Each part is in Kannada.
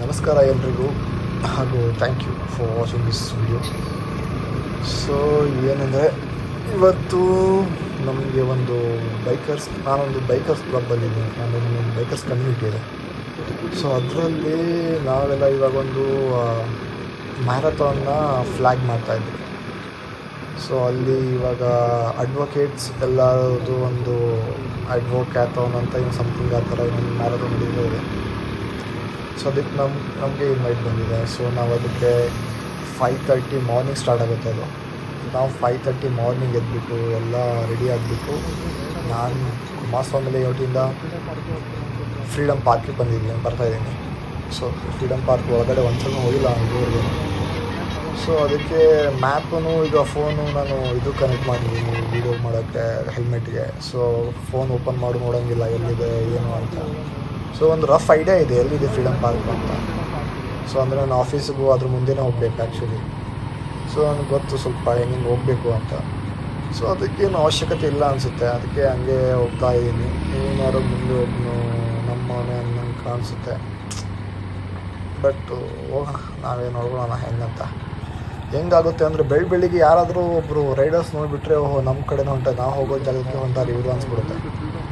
ನಮಸ್ಕಾರ ಎಲ್ರಿಗೂ, ಹಾಗೂ thank you for watching this video. So ಏನಂದರೆ, ಇವತ್ತು ನಮಗೆ ಒಂದು ನಾನೊಂದು ಬೈಕರ್ಸ್ ಕ್ಲಬ್ಬಲ್ಲಿದ್ದೀನಿ. ನಾನೊಂದು ಬೈಕರ್ಸ್ ಕಮ್ಯುನಿಟಿ ಇದೆ. ಸೊ ಅದರಲ್ಲಿ ನಾವೆಲ್ಲ ಇವಾಗೊಂದು ಮ್ಯಾರಥಾನ್ನ ಫ್ಲ್ಯಾಗ್ ಮಾಡ್ತಾಯಿದ್ವಿ. ಸೊ ಅಲ್ಲಿ ಇವಾಗ ಅಡ್ವೊಕೇಟ್ಸ್ ಎಲ್ಲರದು ಒಂದು ಅಡ್ವೊಕ್ಯಾಥಾನ್ ಅಂತ ಏನು ಸಮಥಿಂಗ್ ಆ ಥರ ಇನ್ನೊಂದು ಮ್ಯಾರಥಾನ್ ಇದೆ. ಸೊ ಅದಕ್ಕೆ ನಮಗೆ ಇನ್ವೈಟ್ ಬಂದಿದೆ. ಸೊ ನಾವು ಅದಕ್ಕೆ 5:30 ಮಾರ್ನಿಂಗ್ ಸ್ಟಾರ್ಟ್ ಆಗುತ್ತೆ. ಅದು ನಾವು 5:30 ಮಾರ್ನಿಂಗ್ ಎದ್ಬಿಟ್ಟು ಎಲ್ಲ ರೆಡಿ ಆಗಿಬಿಟ್ಟು ನಾನು ಕುಮಾರಸ್ವಾಮಿ ಲೇಔಟಿಂದ ಫ್ರೀಡಮ್ ಪಾರ್ಕಿಗೆ ಬರ್ತಾಯಿದ್ದೀನಿ. ಸೊ ಫ್ರೀಡಮ್ ಪಾರ್ಕ್ ಒಳಗಡೆ ಒಂದ್ಸಲ ಹೋಗಿಲ್ಲ ಇದುವರೆಗೂ. ಸೊ ಅದಕ್ಕೆ ಮ್ಯಾಪೂ ಈಗ ಫೋನು ನಾನು ಇದು ಕನೆಕ್ಟ್ ಮಾಡಿದ್ದೀನಿ ವೀಡಿಯೋ ಮಾಡೋಕ್ಕೆ ಹೆಲ್ಮೆಟ್ಗೆ. ಸೊ ಫೋನ್ ಓಪನ್ ಮಾಡಿ ನೋಡೋಂಗಿಲ್ಲ ಎಲ್ಲಿದೆ ಏನು ಅಂತ. ಸೊ ಒಂದು ರಫ್ ಐಡಿಯಾ ಇದೆ ಎಲ್ಲಿದೆ ಫ್ರೀಡಮ್ ಪಾರ್ಕ್ ಅಂತ. ಸೊ ಅಂದರೆ ನಾನು ಆಫೀಸಿಗೂ ಅದ್ರ ಮುಂದೆನೇ ಹೋಗ್ಬೇಕು ಆ್ಯಕ್ಚುಲಿ. ಸೊ ನನಗೆ ಗೊತ್ತು ಸ್ವಲ್ಪ ಹೆಂಗೆ ಹೋಗಬೇಕು ಅಂತ. ಸೊ ಅದಕ್ಕೇನು ಅವಶ್ಯಕತೆ ಇಲ್ಲ ಅನಿಸುತ್ತೆ. ಅದಕ್ಕೆ ಹಂಗೆ ಹೋಗ್ತಾ ಇದ್ದೀನಿ. ಏನಾದ್ರು ಮುಂದೆ ಒಬ್ಬನು ನಮ್ಮವನೇ ಅನ್ನಂಗೆ ಕಾಣಿಸುತ್ತೆ. ಬಟ್ ಹೋಗೋಣ, ನಾವೇ ನೋಡ್ಕೊಳ್ಳೋಣ ಹೆಂಗಾಗುತ್ತೆ ಅಂದರೆ ಬೆಳಿಗ್ಗೆ ಯಾರಾದರೂ ಒಬ್ಬರು ರೈಡರ್ಸ್ ನೋಡಿಬಿಟ್ರೆ ಓಹೋ ನಮ್ಮ ಕಡೆನೇ ಹೊಂಟ, ನಾವು ಹೋಗೋ ಜಾಗಕ್ಕೆ ಹೊಂಟಾರೆ ಇವರು ಅನ್ಸ್ಬಿಡುತ್ತೆ.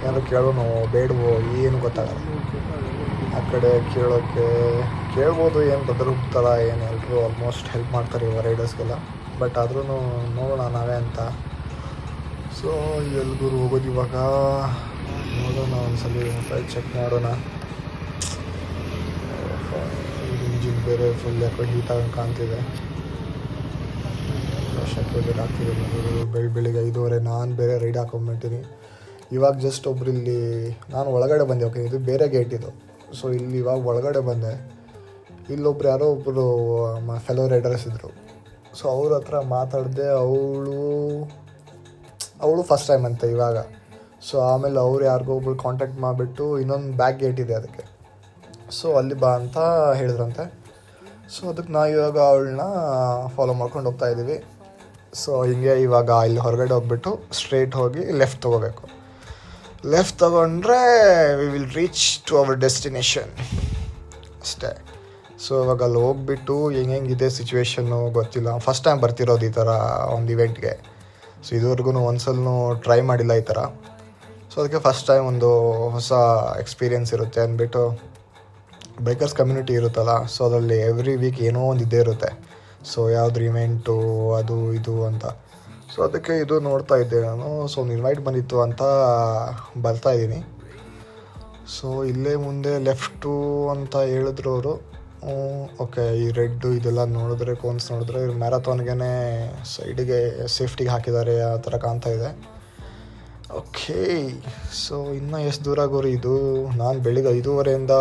ಏನಾದ್ರು ಕೇಳೋನು ಬೇಡವೋ ಏನು ಗೊತ್ತಾಗಲ್ಲ. ಆ ಕಡೆ ಕೇಳ್ಬೋದು, ಏನು ಬದಲಾಗ್ತಾರ ಏನು ಎಲ್ಲರೂ ಆಲ್ಮೋಸ್ಟ್ ಹೆಲ್ಪ್ ಮಾಡ್ತಾರೆ ಇವಾಗ ರೈಡರ್ಸ್ಗೆಲ್ಲ. ಬಟ್ ಆದ್ರೂ ನೋಡೋಣ ನಾವೇ ಅಂತ. ಸೊ ಎಲ್ಗೂರು ಹೋಗೋದು ಇವಾಗ ನೋಡೋಣ. ಒಂದ್ಸಲ ಮೊಬೈಲ್ ಚೆಕ್ ಮಾಡೋಣ. ಇಂಜಿನ್ ಬೇರೆ ಫುಲ್ ಯಾಕೋ ಹೀಟ್ ಆಗಂಗೆ ಕಾಣ್ತಿದೆ. ಶೆಕೆ ಬೇರೆ ಆಗ್ತಿದೆ. ಬೆಳಿಗ್ಗೆ 5:30 ನಾನು ಬೇರೆ ರೈಡ್ ಹಾಕೊಂಡ್ಬಿಟ್ಟಿನಿ. ಇವಾಗ ಜಸ್ಟ್ ಒಬ್ರು ಇಲ್ಲಿ ನಾನು ಒಳಗಡೆ ಬಂದೆ. ಓಕೆ, ಇದು ಬೇರೆ ಗೇಟ್ ಇದು. ಸೊ ಇಲ್ಲಿ ಇವಾಗ ಒಳಗಡೆ ಬಂದೆ. ಇಲ್ಲೊಬ್ರು ಯಾರೋ ಒಬ್ಬರು ಫೆಲೋ ರೈಡರ್ಸ್ ಇದ್ದರು. ಸೊ ಅವ್ರ ಹತ್ರ ಮಾತಾಡಿದೆ. ಅವಳು ಫಸ್ಟ್ ಟೈಮ್ ಅಂತ ಇವಾಗ. ಸೊ ಆಮೇಲೆ ಅವ್ರು ಯಾರಿಗೋ ಒಬ್ರು ಕಾಂಟ್ಯಾಕ್ಟ್ ಮಾಡಿಬಿಟ್ಟು ಇನ್ನೊಂದು ಬ್ಯಾಕ್ ಗೇಟ್ ಇದೆ ಅದಕ್ಕೆ. ಸೊ ಅಲ್ಲಿ ಬಾ ಅಂತ ಹೇಳಿದ್ರಂತೆ. ಸೊ ಅದಕ್ಕೆ ನಾವು ಇವಾಗ ಅವಳನ್ನ ಫಾಲೋ ಮಾಡ್ಕೊಂಡು ಹೋಗ್ತಾಯಿದ್ದೀವಿ. ಸೊ ಹೀಗೆ ಇವಾಗ ಇಲ್ಲಿ ಹೊರಗಡೆ ಹೋಗ್ಬಿಟ್ಟು ಸ್ಟ್ರೇಟ್ ಹೋಗಿ ಲೆಫ್ಟ್ ತೊಗೋಬೇಕು. ಲೆಫ್ಟ್ ತೊಗೊಂಡ್ರೆ we will reach to our destination ಅಷ್ಟೇ. ಸೊ ಇವಾಗ ಅಲ್ಲಿ ಹೋಗ್ಬಿಟ್ಟು ಹೆಂಗಿದೆ ಸಿಚುವೇಶನ್ನು ಗೊತ್ತಿಲ್ಲ. ಫಸ್ಟ್ ಟೈಮ್ ಬರ್ತಿರೋದು ಈ ಥರ ಒಂದು ಇವೆಂಟ್ಗೆ. ಸೊ ಇದುವರೆಗೂ ಒಂದ್ಸಲೂ ಟ್ರೈ ಮಾಡಿಲ್ಲ ಈ ಥರ. ಸೊ ಅದಕ್ಕೆ ಫಸ್ಟ್ ಟೈಮ್ ಒಂದು ಹೊಸ ಎಕ್ಸ್ಪೀರಿಯೆನ್ಸ್ ಇರುತ್ತೆ ಅಂದ್ಬಿಟ್ಟು. ಬೈಕರ್ಸ್ ಕಮ್ಯುನಿಟಿ ಇರುತ್ತಲ್ಲ, ಸೊ ಅದರಲ್ಲಿ ಎವ್ರಿ ವೀಕ್ ಏನೋ ಒಂದು ಇದ್ದೇ ಇರುತ್ತೆ. ಸೊ ಯಾವ್ದು ಇವೆಂಟು ಅದು ಇದು ಅಂತ. ಸೊ ಅದಕ್ಕೆ ಇದು ನೋಡ್ತಾ ಇದ್ದೆ ನಾನು. ಸೊ ಒಂದು ಇನ್ವೈಟ್ ಬಂದಿತ್ತು ಅಂತ ಬರ್ತಾಯಿದ್ದೀನಿ. ಸೊ ಇಲ್ಲೇ ಮುಂದೆ ಲೆಫ್ಟು ಅಂತ ಹೇಳಿದ್ರು ಅವರು. ಓಕೆ, ಈ ರೆಡ್ಡು ಇದೆಲ್ಲ ನೋಡಿದ್ರೆ ಕೋನ್ಸ್ ನೋಡಿದ್ರೆ ಮ್ಯಾರಥಾನ್ಗೆ ಸೈಡಿಗೆ ಸೇಫ್ಟಿಗೆ ಹಾಕಿದ್ದಾರೆ ಆ ಥರ ಕಾಣ್ತಾ ಇದೆ. ಓಕೆ, ಸೊ ಇನ್ನೂ ಎಷ್ಟು ದೂರ ಆಗೋರಿ ಇದು. ನಾನು ಬೆಳಿಗ್ಗೆ 5:30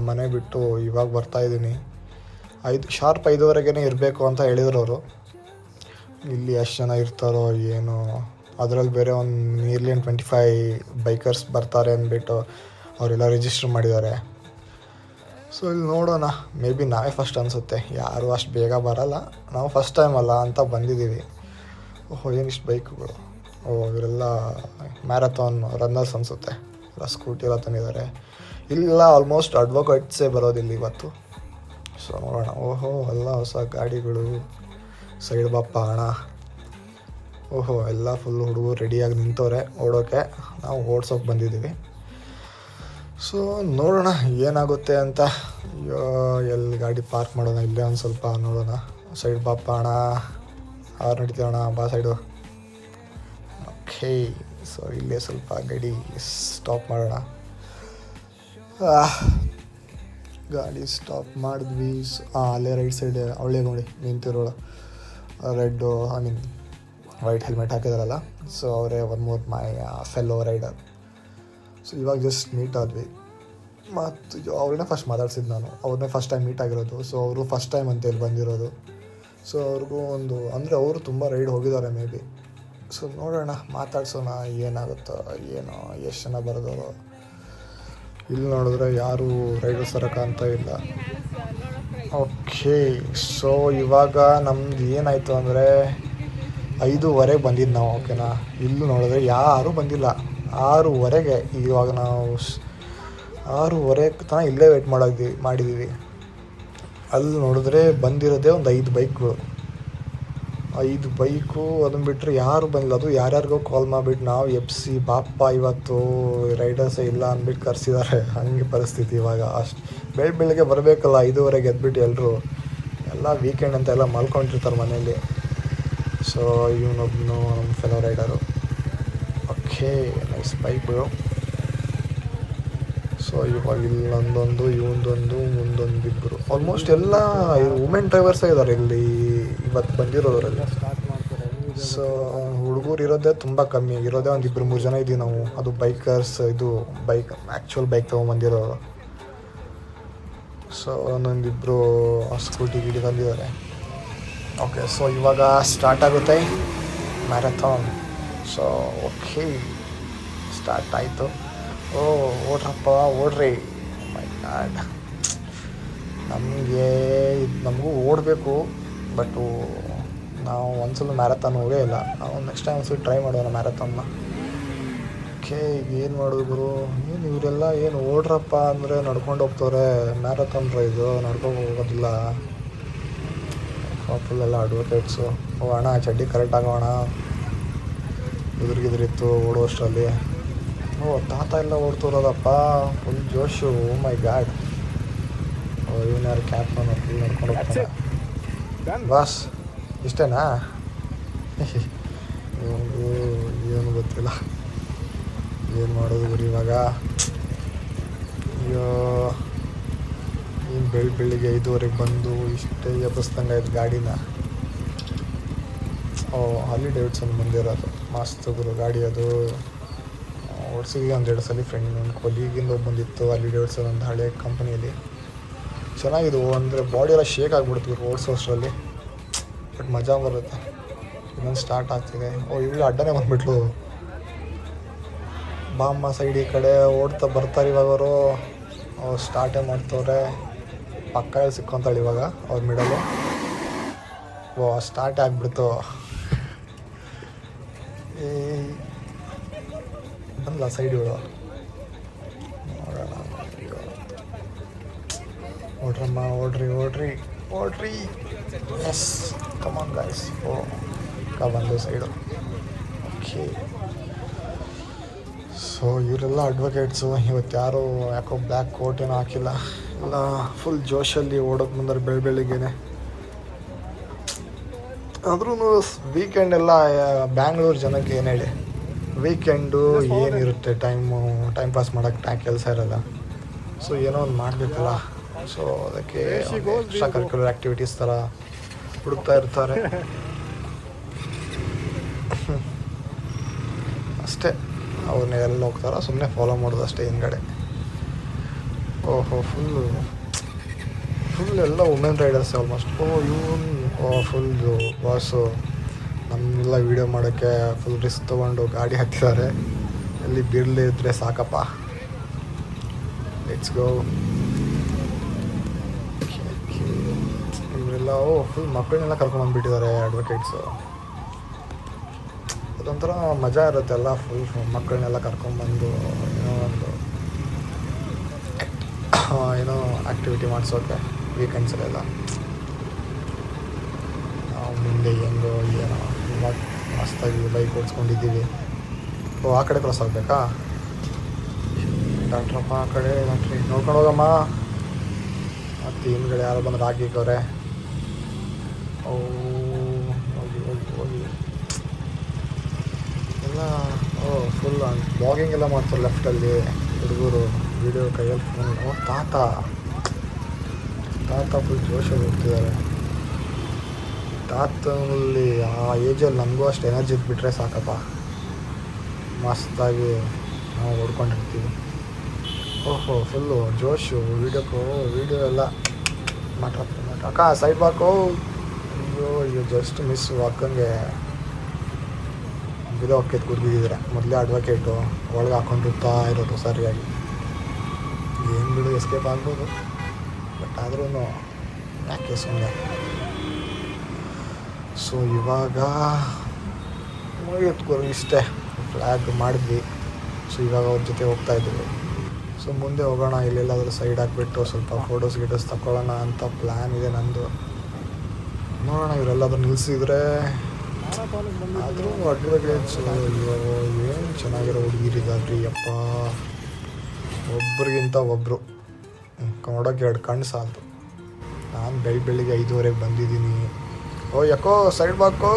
ಮನೆ ಬಿಟ್ಟು ಇವಾಗ ಬರ್ತಾಯಿದ್ದೀನಿ. ಶಾರ್ಪ್ 5:30 ಇರಬೇಕು ಅಂತ ಹೇಳಿದ್ರು ಅವರು. ಇಲ್ಲಿ ಎಷ್ಟು ಜನ ಇರ್ತಾರೋ ಏನೋ. ಅದರಲ್ಲಿ ಬೇರೆ ಒಂದು ನಿಯರ್ಲಿ 25 ಬೈಕರ್ಸ್ ಬರ್ತಾರೆ ಅಂದ್ಬಿಟ್ಟು ಅವರೆಲ್ಲ ರಿಜಿಸ್ಟರ್ ಮಾಡಿದ್ದಾರೆ. ಸೊ ಇಲ್ಲಿ ನೋಡೋಣ, ಮೇ ಬಿ ನಾವೇ ಫಸ್ಟ್ ಅನಿಸುತ್ತೆ. ಯಾರೂ ಅಷ್ಟು ಬೇಗ ಬರಲ್ಲ, ನಾವು ಫಸ್ಟ್ ಟೈಮ್ ಅಲ್ಲ ಅಂತ ಬಂದಿದ್ದೀವಿ. ಓಹೋ, ಏನಿಷ್ಟು ಬೈಕುಗಳು. ಇವರೆಲ್ಲ ಮ್ಯಾರಥಾನ್ ರನ್ನರ್ಸ್ ಅನಿಸುತ್ತೆ. ಎಲ್ಲ ಸ್ಕೂಟಿ ಎಲ್ಲ ತಂದಿದ್ದಾರೆ. ಇಲ್ಲೆಲ್ಲ ಆಲ್ಮೋಸ್ಟ್ ಅಡ್ವೊಕೇಟ್ಸೇ ಬರೋದಿಲ್ಲ ಇವತ್ತು. ಸೊ ನೋಡೋಣ. ಓಹೋ, ಎಲ್ಲ ಹೊಸ ಗಾಡಿಗಳು. ಸೈಡ್ ಬಾಪ ಅಣ್ಣ. ಓಹೋ, ಎಲ್ಲ ಫುಲ್ ಹುಡುಗರು ರೆಡಿಯಾಗಿ ನಿಂತವ್ರೆ ಓಡೋಕ್ಕೆ. ನಾವು ಓಡ್ಸೋಕೆ ಬಂದಿದ್ದೀವಿ. ಸೊ ನೋಡೋಣ ಏನಾಗುತ್ತೆ ಅಂತ. ಎಲ್ಲಿ ಗಾಡಿ ಪಾರ್ಕ್ ಮಾಡೋಣ, ಇಲ್ಲೇ ಒಂದು ಸ್ವಲ್ಪ ನೋಡೋಣ. ಸೈಡ್ ಬಾಪ ಅಣ್ಣ, ಅವ್ರು ನಡೀತೀವಣ್ಣ, ಬಾ ಸೈಡು. ಓಕೆ, ಸೊ ಇಲ್ಲೇ ಸ್ವಲ್ಪ ಗಾಡಿ ಸ್ಟಾಪ್ ಮಾಡೋಣ. ಗಾಡಿ ಸ್ಟಾಪ್ ಮಾಡಿದ್ವಿ. ಅಲ್ಲೇ ರೈಟ್ ಸೈಡ್ ಅವಳೇ ನೋಡಿ ನಿಂತಿರೋಳು, ರೆಡ್ಡು ವೈಟ್ ಹೆಲ್ಮೆಟ್ ಹಾಕಿದಾರಲ್ಲ. ಸೊ ಅವರೇ ಒನ್ ಮೋರ್ ಮೈ ಫೆಲ್ಲೋ ರೈಡರ್. ಸೊ ಇವಾಗ ಜಸ್ಟ್ ಮೀಟ್ ಆದ್ವಿ. ಮತ್ತು ಅವ್ರನ್ನೇ ಫಸ್ಟ್ ಮಾತಾಡ್ಸಿದ್ದು ನಾನು. ಅವ್ರನ್ನೇ ಫಸ್ಟ್ ಟೈಮ್ ಮೀಟ್ ಆಗಿರೋದು. ಸೊ ಅವರು ಫಸ್ಟ್ ಟೈಮ್ ಅಂತ ಇಲ್ಲಿ ಬಂದಿರೋದು. ಸೊ ಅವ್ರಿಗೂ ಒಂದು ಅಂದರೆ ಅವರು ತುಂಬ ರೈಡ್ ಹೋಗಿದ್ದಾರೆ ಮೇ ಬಿ. ಸೊ ನೋಡೋಣ, ಮಾತಾಡ್ಸೋಣ ಏನಾಗುತ್ತೋ ಏನೋ, ಎಷ್ಟು ಜನ ಬರೋದವರು. ಇಲ್ಲಿ ನೋಡಿದ್ರೆ ಯಾರೂ ರೈಡರ್ಸ್ ಥರ ಕಾಣ್ತಾ ಇಲ್ಲ. ಓಕೆ, ಸೊ ಇವಾಗ ನಮ್ದು ಏನಾಯಿತು ಅಂದರೆ 5:15 ಬಂದಿದ್ದು ನಾವು. ಓಕೆನಾ, ಇಲ್ಲೂ ನೋಡಿದ್ರೆ ಯಾರೂ ಬಂದಿಲ್ಲ. 6:30ಗೆ. ಇವಾಗ ನಾವು 6:30 ತನಕ ಇಲ್ಲೇ ವೆಯ್ಟ್ ಮಾಡಿದ್ದೀವಿ. ಅಲ್ಲಿ ನೋಡಿದ್ರೆ ಬಂದಿರೋದೇ ಒಂದು 5 ಬೈಕ್ಗಳು. 5 ಬೈಕು. ಅದನ್ನು ಬಿಟ್ಟರೆ ಯಾರು ಬಂದಿಲ್ಲ. ಅದು ಯಾರ್ಯಾರಿಗೋ ಕಾಲ್ ಮಾಡಿಬಿಟ್ಟು ನಾವು ಎಬ್ಸಿ ಬಾಪ್ಪ ಇವತ್ತು ರೈಡರ್ಸೇ ಇಲ್ಲ ಅಂದ್ಬಿಟ್ಟು ಕರೆಸಿದ್ದಾರೆ. ಹಂಗೆ ಪರಿಸ್ಥಿತಿ ಇವಾಗ. ಅಷ್ಟು ಬೆಳಗ್ಗೆ ಬರಬೇಕಲ್ಲ, 5:30ಗೆ ಎದ್ಬಿಟ್ಟು ಎಲ್ಲರೂ ಎಲ್ಲ ವೀಕೆಂಡ್ ಅಂತ ಎಲ್ಲ ಮಲ್ಕೊಂಡಿರ್ತಾರೆ ಮನೇಲಿ. ಸೊ ಇವನೊಬ್ಬನು ನಮ್ಮ ಫೆಲೋ ರೈಡರು. ಓಕೆ, ನೈಸ್ ಬೈಕ್ಗಳು. ಸೊ ಇವಾಗ ಇಲ್ಲೊಂದೊಂದು, ಇವೊಂದೊಂದು, ಮುಂದೊಂದು ಇಬ್ಬರು, ಆಲ್ಮೋಸ್ಟ್ ಎಲ್ಲ ವುಮೆನ್ ಡ್ರೈವರ್ಸೇ ಇದ್ದಾರೆ ಇಲ್ಲಿ ಇವತ್ತು ಬಂದಿರೋದ್ರಲ್ಲಿ. ಸೊ ಹುಡುಗರು ಇರೋದೇ ತುಂಬ ಕಮ್ಮಿ, ಇರೋದೇ ಒಂದು 2-3 ಜನ ಇದ್ದೀವಿ ನಾವು. ಅದು ಬೈಕರ್ಸ್, ಇದು ಆ್ಯಕ್ಚುಯಲ್ ಬೈಕ್ ತೊಗೊಂಬಂದಿರೋರು. ಸೊ ಒಂದೊಂದಿಬ್ಬರು ಸ್ಕೂಟಿ ಗಿಡಿ ತಂದಿದ್ದಾರೆ. ಓಕೆ, ಸೊ ಇವಾಗ ಸ್ಟಾರ್ಟ್ ಆಗುತ್ತೆ ಮ್ಯಾರಥಾನ್. ಸೊ ಓಕೆ, ಸ್ಟಾರ್ಟ್ ಆಯಿತು. ಓಡ್ರಪ್ಪ ಓಡ್ರಿ. ಮೈ ಗಾಡ್, ನಮಗೂ ಓಡಬೇಕು. ಬಟ್ಟು ನಾವು ಒಂದ್ಸಲ ಮ್ಯಾರಥಾನ್ ಹೋಗೇ ಇಲ್ಲ. ನಾವು ನೆಕ್ಸ್ಟ್ ಟೈಮ್ ಒಂದ್ಸಲ ಟ್ರೈ ಮಾಡೋಣ ಮ್ಯಾರಥಾನ್ನ. ಓಕೆ, ಈಗ ಏನು ಮಾಡೋದು? ಏನು ಇವರೆಲ್ಲ ಏನು ಓಡ್ರಪ್ಪ ಅಂದರೆ ನಡ್ಕೊಂಡು ಹೋಗ್ತವ್ರೆ. ಮ್ಯಾರಥಾನ್ ಇದು ನಡ್ಕೊಂಡು ಹೋಗೋದಿಲ್ಲ. ಫುಲ್ಲೆಲ್ಲ ಅಡ್ವೊಕೇಟ್ಸು. ಅಣ್ಣ ಚಡ್ಡಿ ಕರೆಕ್ಟ್ ಆಗೋಣ. ಇದ್ರಿಗಿದ್ರಿತ್ತು ಓಡುವಷ್ಟರಲ್ಲಿ. ತಾತ ಎಲ್ಲ ಓಡ್ತಿರೋದಪ್ಪ, ಫುಲ್ ಜೋಶು. ಓ ಮೈ ಗಾಡ್. ಇವನು ಯಾರು ಕ್ಯಾಪ್ನ ಫುಲ್ ನಡ್ಕೊಂಡು ಹೋಗ್ತಾನೆ. ಬಾಸ್ ಇಷ್ಟೇನಾ? ಏನು ಗೊತ್ತಿಲ್ಲ, ಏನು ಮಾಡೋದು ಗುರು ಇವಾಗ. ಅಯ್ಯೋ, ಏನು ಬೆಳಿಗ್ಗೆ 5:30ಗೆ ಬಂದು ಇಷ್ಟೇ ಎಬ್ಬಿಸ್ದಂಗೆ ಆಯ್ತು ಗಾಡಿನ. ಹಾರ್ಲಿ ಡೇವಿಡ್ಸನ್ ಬಂದಿರೋದು. ಮಸ್ತ್ ಗುರು ಗಾಡಿ ಅದು. ಓಡಿಸಿದ್ವಿ 1-2 ಸಲ. ಫ್ರೆಂಡ್ ಒಂದು ಕೊಲೀಗಿಂದ ಬಂದಿತ್ತು ಹಾರ್ಲಿ ಡೇವಿಡ್ಸನ್ ಒಂದು ಹಳೆ ಕಂಪ್ನಿಯಲ್ಲಿ. ಚೆನ್ನಾಗಿದ್ದು ಅಂದರೆ ಬಾಡಿ ಎಲ್ಲ ಶೇಕ್ ಆಗಿಬಿಡ್ತು ಓಡಿಸೋಷ್ಟರಲ್ಲಿ. ಬಟ್ ಮಜಾ ಬರುತ್ತೆ. ಇನ್ನೊಂದು ಸ್ಟಾರ್ಟ್ ಆಗ್ತಿದೆ. ಇವಳು ಅಡ್ಡನೇ ಬಂದುಬಿಟ್ಲು. ಬಾಮ್ಮ ಸೈಡ್ ಈ ಕಡೆ ಓಡ್ತಾ ಬರ್ತಾರೆ ಇವಾಗ ಅವರು. ಸ್ಟಾರ್ಟೇ ಮಾಡ್ತವ್ರೆ. ಪಕ್ಕ ಸಿಕ್ಕೊಂತಾಳೆ ಇವಾಗ ಅವ್ರ ಮಿಡಲು. ಸ್ಟಾರ್ಟ್ ಆಗಿಬಿಡ್ತು. ಬಂದಲ್ಲ ಸೈಡ್ ಇವಳು. ನೋಡೋಣ. ಓಡ್ರಮ್ಮ, ಓಡ್ರಿ. ಎಸ್, ಕಮಾನ್ ಗೈಸ್. ಬಂದು ಸೈಡು. ಓಕೆ, ಸೊ ಇವರೆಲ್ಲ ಅಡ್ವೊಕೇಟ್ಸು. ಇವತ್ತು ಯಾರು ಯಾಕೋ ಬ್ಲ್ಯಾಕ್ ಕೋಟ್ ಏನೋ ಹಾಕಿಲ್ಲ. ಎಲ್ಲ ಫುಲ್ ಜೋಶಲ್ಲಿ ಓಡೋಕೆ ಬಂದರೆ ಬೆಳಿಗ್ಗೆನೆ. ಆದ್ರೂ ವೀಕೆಂಡ್ ಎಲ್ಲ ಬ್ಯಾಂಗ್ಳೂರು ಜನಕ್ಕೆ ಏನು ಹೇಳಿ, ವೀಕೆಂಡು ಏನಿರುತ್ತೆ ಟೈಮ್ ಪಾಸ್ ಮಾಡೋಕ್ಕೆ ಕೆಲಸ ಇರೋಲ್ಲ. ಸೊ ಏನೋ ಒಂದು ಮಾಡಬೇಕಲ್ಲ. ಸೊ ಅದಕ್ಕೆ ಎಕ್ಸ್ಟ್ರಾ ಕರಿಕ್ಯುಲರ್ ಆ್ಯಕ್ಟಿವಿಟೀಸ್ ಥರ ಹುಡುಕ್ತಾ ಇರ್ತಾರೆ ಅಷ್ಟೇ. ಅವ್ರನ್ನ ಎಲ್ಲ ಹೋಗ್ತಾರೋ ಸುಮ್ಮನೆ ಫಾಲೋ ಮಾಡೋದು ಅಷ್ಟೇ ಹಿಂದ್ಗಡೆ. ಫುಲ್ ಎಲ್ಲ women Riders almost. Full boss ನಮ್ಮೆಲ್ಲ ವೀಡಿಯೋ ಮಾಡೋಕ್ಕೆ ಫುಲ್ ರಿಸ್ಕ್ ತೊಗೊಂಡು ಗಾಡಿ ಹತ್ತಿದ್ದಾರೆ. ಎಲ್ಲಿ ಬಿರ್ಲಿ ಇದ್ದರೆ ಸಾಕಪ್ಪ. Let's go. ಇವರೆಲ್ಲ ಫುಲ್ ಮಕ್ಕಳನ್ನೆಲ್ಲ ಕರ್ಕೊಂಡ್ಬಂದ್ಬಿಟ್ಟಿದ್ದಾರೆ ಅಡ್ವೊಕೇಟ್ಸು. ಅದೊಂಥರ ಮಜಾ ಇರುತ್ತೆ ಎಲ್ಲ. ಫುಲ್ ಮಕ್ಕಳನ್ನೆಲ್ಲ ಕರ್ಕೊಂಡ್ಬಂದು ಏನೋ ಆ್ಯಕ್ಟಿವಿಟಿ ಮಾಡಿಸೋಕೆ ವೀಕೆಂಡ್ಸಲ್ಲೆಲ್ಲ. ನಾವು ಮುಂದೆ ಹೆಂಗೋ ಏನೋ ಇವಾಗ ಮಸ್ತಾಗಿ ಬೈಕ್ ಓಡಿಸ್ಕೊಂಡಿದ್ದೀವಿ. ಆ ಕಡೆ ಕ್ರಾಸ್ ಆಗಬೇಕಾ? ಡಾಕ್ಟ್ರಪ್ಪ ಆ ಕಡೆ ಡಾಕ್ಟ್ರಿ ನೋಡ್ಕೊಂಡು ಹೋಗಮ್ಮ. ಮತ್ತು ಹಿಂದ್ಗಡೆ ಯಾರೋ ಬಂದು ಹಾಕಿಕ್ಕವ್ರೆ. ಹೋಗಿ ಎಲ್ಲ ಫುಲ್ ಬ್ಲಾಗಿಂಗ್ ಎಲ್ಲ ಮಾಡ್ತಾರೆ ಲೆಫ್ಟಲ್ಲಿ ಹುಡುಗರು. ವೀಡಿಯೋ ಕೈಯಲ್ಲಿ ಫೋನ್. ತಾತ ಫುಲ್ ಜೋಶಲ್ಲಿ ಹೋಗ್ತಿದ್ದಾರೆ. ತಾತನಲ್ಲಿ ಆ ಏಜಲ್ಲಿ ನಮಗೂ ಅಷ್ಟು ಎನರ್ಜಿ ಇದ್ಬಿಟ್ರೆ ಸಾಕಪ್ಪ. ಮಸ್ತಾಗಿ ನಾವು ಓಡ್ಕೊಂಡಿರ್ತೀವಿ. ಫುಲ್ಲು ಜೋಶು. ವೀಡಿಯೋ ಎಲ್ಲ ಅಕ್ಕ ಸೈಡ್ ಬಾಕೋ. ಅಯ್ಯೋ ಜಸ್ಟ್ ಮಿಸ್ಸು. ಅಕ್ಕಂಗೆ ಬಿದ ಹೊಕ್ಕೈತೆ ಕುಡ್ದಿದ್ದರೆ. ಮೊದಲೇ ಅಡ್ವೊಕೇಟು ಒಳಗೆ ಹಾಕೊಂಡಿರ್ತಾ ಇರೋದು ಸರಿಯಾಗಿ. ಏನು ಬಿಡು, ಎಸ್ಕೇಪ್ ಆಗ್ಬೋದು. ಬಟ್ ಆದ್ರೂ ಯಾಕೆ ಸುಮ್ಮನೆ. ಸೊ ಇವಾಗ ಮುಗಿಯತ್ಕೋ ಇಷ್ಟೇ. ಫ್ಲ್ಯಾಗ್ ಮಾಡಿದ್ವಿ. ಸೊ ಇವಾಗ ಅವ್ರ ಜೊತೆ ಹೋಗ್ತಾ ಇದ್ದೀವಿ. ಸೊ ಮುಂದೆ ಹೋಗೋಣ, ಇಲ್ಲೆಲ್ಲಾದರೂ ಸೈಡ್ ಹಾಕ್ಬಿಟ್ಟು ಸ್ವಲ್ಪ ಫೋಟೋಸ್ ತಗೊಳ್ಳೋಣ ಅಂತ ಪ್ಲ್ಯಾನ್ ಇದೆ ನಂದು. ನೋಡೋಣ ಇವರೆಲ್ಲಾದ್ರೂ ನಿಲ್ಲಿಸಿದ್ರೆ. ಆದರೂ ಅಡ್ವೊಕೇಟ್ಸು ಏನು ಚೆನ್ನಾಗಿರೋ ಹುಡುಗಿರಿದಾರ್ರಿ ಅಪ್ಪ, ಒಬ್ರಿಗಿಂತ ಒಬ್ಬರು ನೋಡೋಕ್ಕೆ 2 ಕಣ್ಣು ಸಾಲದು. ನಾನು ಬೆಳಿಗ್ಗೆ 5:30 ಬಂದಿದ್ದೀನಿ. ಓ ಯಾಕೋ ಸೈಡ್ ಬಾಕೋ.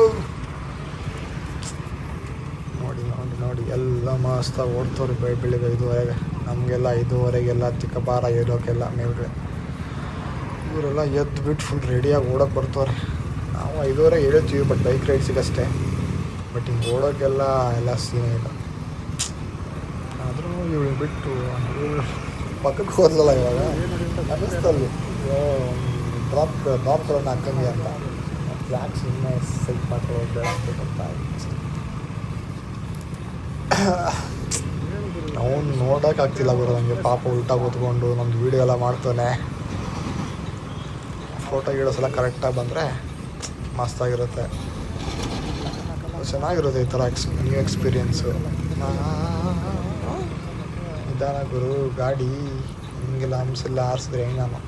ನೋಡಿ ಎಲ್ಲ ಮಸ್ತಾಗಿ ಓಡ್ತವ್ರೆ ಬೆಳಿಗ್ಗೆ 5:30. ನಮಗೆಲ್ಲ 5:30 ಚಿಕ್ಕಬಾರ ಏರೋಕ್ಕೆಲ್ಲ ಮೇಲ್ಗಡೆ. ಇವರೆಲ್ಲ ಎದ್ದು ಬಿಟ್ಟು ಫುಲ್ ರೆಡಿಯಾಗಿ ಓಡೋಕೆ ಬರ್ತವ್ರೆ. ನಾವು 5:30 ಹೇಳ್ತೀವಿ, ಬಟ್ ಬೈಕ್ ರೈಡ್ಸಿಗಷ್ಟೇ. ಬಟ್ ಹಿಂಗೆ ಓಡೋಕ್ಕೆಲ್ಲ ಸೀನೇ ಇಲ್ಲ. ಆದರೂ ಇವಳು ಬಿಟ್ಟು ಪಕ್ಕಕ್ಕೆ ಹೋದ್ಲಲ್ಲ ಇವಾಗ ಅನ್ನಿಸ್ತಲ್ಲಿ ಡ್ರಾಪ್ ಕಲರ್ನ ಹಾಕಂಗೆ ಅಂತ. ಯಾಕೆ ಸುಮ್ಮನೆ ಸೈಟ್ ಮಾಡ್ಕೊಳ್ಳೋದು ಬೇಡ ಅಂತ ಅವನು ನೋಡೋಕ್ಕಾಗ್ತಿಲ್ಲ ಬರೋ ನನಗೆ. ಪಾಪ ಉಲ್ಟಾ ಕೂತ್ಕೊಂಡು ನಮ್ಮದು ವೀಡಿಯೋ ಎಲ್ಲ ಮಾಡ್ತಾನೆ. ಫೋಟೋ ಗಿಡೋಸೆಲ್ಲ ಕರೆಕ್ಟಾಗಿ ಬಂದರೆ ಮಸ್ತಾಗಿರುತ್ತೆ, ಚೆನ್ನಾಗಿರುತ್ತೆ ಈ ಥರ ನ್ಯೂ ಎಕ್ಸ್ಪೀರಿಯೆನ್ಸು. ನಿಧಾನ ಗುರು, ಗಾಡಿ ಹಿಂಗೆಲ್ಲ ಹಂಸಿಲ್ಲ ಆರಿಸಿದ್ರೆ ಹೆಂಗೆ ನಾನು.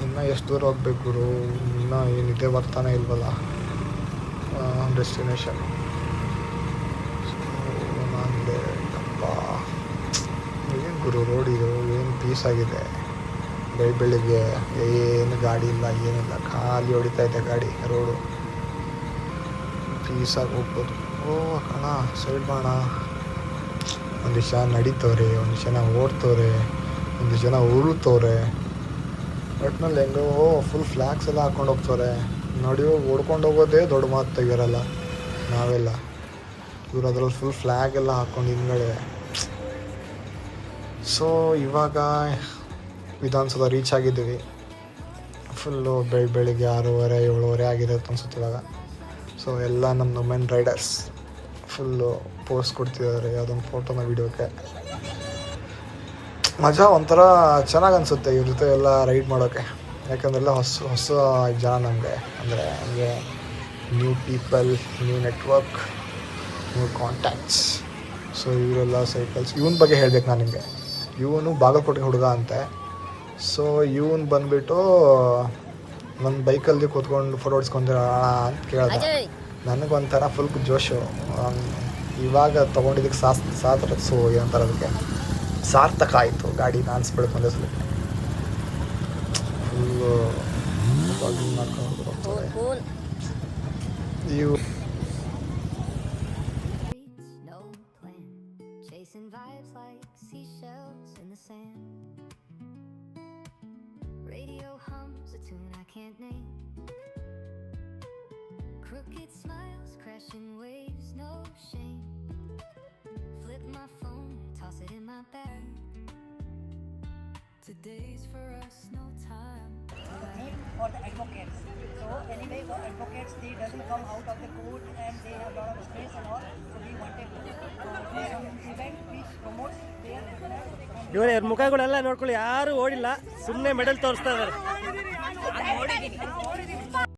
ಇನ್ನೂ ಎಷ್ಟು ದೂರ ಹೋಗ್ಬೇಕು ಗುರು, ಇನ್ನೂ ಏನಿದೆ ಬರ್ತಾನೆ ಇಲ್ವಲ್ಲ ಡೆಸ್ಟಿನೇಷನ್. ನಾನಿದೆ ಅಪ್ಪ, ಏನು ಗುರು ರೋಡ್ ಇದು, ಏನು ಪೀಸ್ ಆಗಿದೆ. ಬೆಳಿಗ್ಗೆ ಏನು ಗಾಡಿ ಇಲ್ಲ, ಏನಿಲ್ಲ, ಖಾಲಿ ಹೊಡಿತಾ ಇದೆ ಗಾಡಿ. ರೋಡು ಪೀಸಾಗಿ ಹೋಗ್ಬೋದು. ಓ ಕಣ ಸೈಡ್ ಮಾಡೋಣ. ಒಂದಿಷ್ಟು ಜನ ನಡೀತವ್ರೆ, ಒಂದಿಷ್ಟು ಜನ ಓಡ್ತವ್ರೆ, ಒಂದಿಷ್ಟು ಜನ ಉರುಳ್ತವ್ರೆ. ಒಟ್ಟಿನಲ್ಲಿ ಹೆಂಗೋ ಫುಲ್ ಫ್ಲ್ಯಾಗ್ಸ್ ಎಲ್ಲ ಹಾಕ್ಕೊಂಡು ಹೋಗ್ತವ್ರೆ. ನೋಡಿ ಓಡ್ಕೊಂಡು ಹೋಗೋದೇ ದೊಡ್ಡ ಮಾತು ತೆಗಿರಲ್ಲ ನಾವೆಲ್ಲ. ಇವರು ಅದ್ರಲ್ಲಿ ಫುಲ್ ಫ್ಲ್ಯಾಗ್ ಎಲ್ಲ ಹಾಕ್ಕೊಂಡು ಹಿಂದ್ಗಡೆ. ಸೊ ಇವಾಗ ವಿಧಾನಸೌಧ ರೀಚ್ ಆಗಿದ್ದೀವಿ. ಫುಲ್ಲು ಬೆಳಿಗ್ಗೆ 6:30 7:30 ಆಗಿದೆ ಅನ್ಸುತ್ತೆ ಇವಾಗ. ಸೊ ಎಲ್ಲ ನಮ್ಮ ವುಮೆನ್ ರೈಡರ್ಸ್ ಫುಲ್ಲು ಪೋಸ್ಟ್ ಕೊಡ್ತಿದ್ದಾರೆ ಯಾವುದೊಂದು ಫೋಟೋನ ವೀಡಿಯೋಕ್ಕೆ. ಮಜಾ ಒಂಥರ ಚೆನ್ನಾಗಿ ಅನಿಸುತ್ತೆ ಇವ್ರ ಜೊತೆ ಎಲ್ಲ ರೈಡ್ ಮಾಡೋಕ್ಕೆ. ಯಾಕಂದ್ರೆಲ್ಲ ಹೊಸ ಜನ ನಮಗೆ, ಅಂದರೆ ಹಂಗೆ new people, new network, new contacts. So ಇವರೆಲ್ಲ ಸೈಕಲ್ಸ್. ಇವನ ಬಗ್ಗೆ ಹೇಳ್ಬೇಕು ನಾನು ನಿಮಗೆ. ಇವನು ಬಾಗಲಕೋಟೆ ಹುಡುಗ ಅಂತೆ. ಸೊ ಇವನು ಬಂದುಬಿಟ್ಟು ನನ್ನ ಬೈಕಲ್ಲಿ ಕೂತ್ಕೊಂಡು ಫೋಟೋ ಹೊಡ್ಸ್ಕೊಂತೀರ ಅಂತ ಕೇಳ್ದೆ. ನನಗೊಂಥರ ಫುಲ್ ಜೋಶು. ಇವಾಗ ತೊಗೊಂಡಿದ್ದಕ್ಕೆ ಸೊ ಏನಂತಾರೆ ಅದಕ್ಕೆ ಸಾರ್ಥಕ ಆಯಿತು. ಗಾಡಿನ ಅನ್ಸ್ಬಿಡುತ್ತೆ ಒಂದೇ ಸಲ. ಫುಲ್ಲು ಮಾಡ್ಕೊಂಡು ಹೋಗ್ತಾರೆ ಇವು. Crooked smiles, crashing waves, no shame. Flip my phone, toss it in my bag. Today's for us, no time. Need for the advocates. So anyway, for advocates, they doesn't come out of the court and they have lot of stress and all. So we wanted to do some event which promotes their ಇವರ ಮುಖಗಳೆಲ್ಲ ನೋಡ್ಕೊಳ್ಳಿ, ಯಾರು ಓಡಿಲ್ಲ, ಸುಮ್ಮನೆ ಮೆಡಲ್ ತೋರಿಸ್ತಾ ಇದ್ದಾರೆ.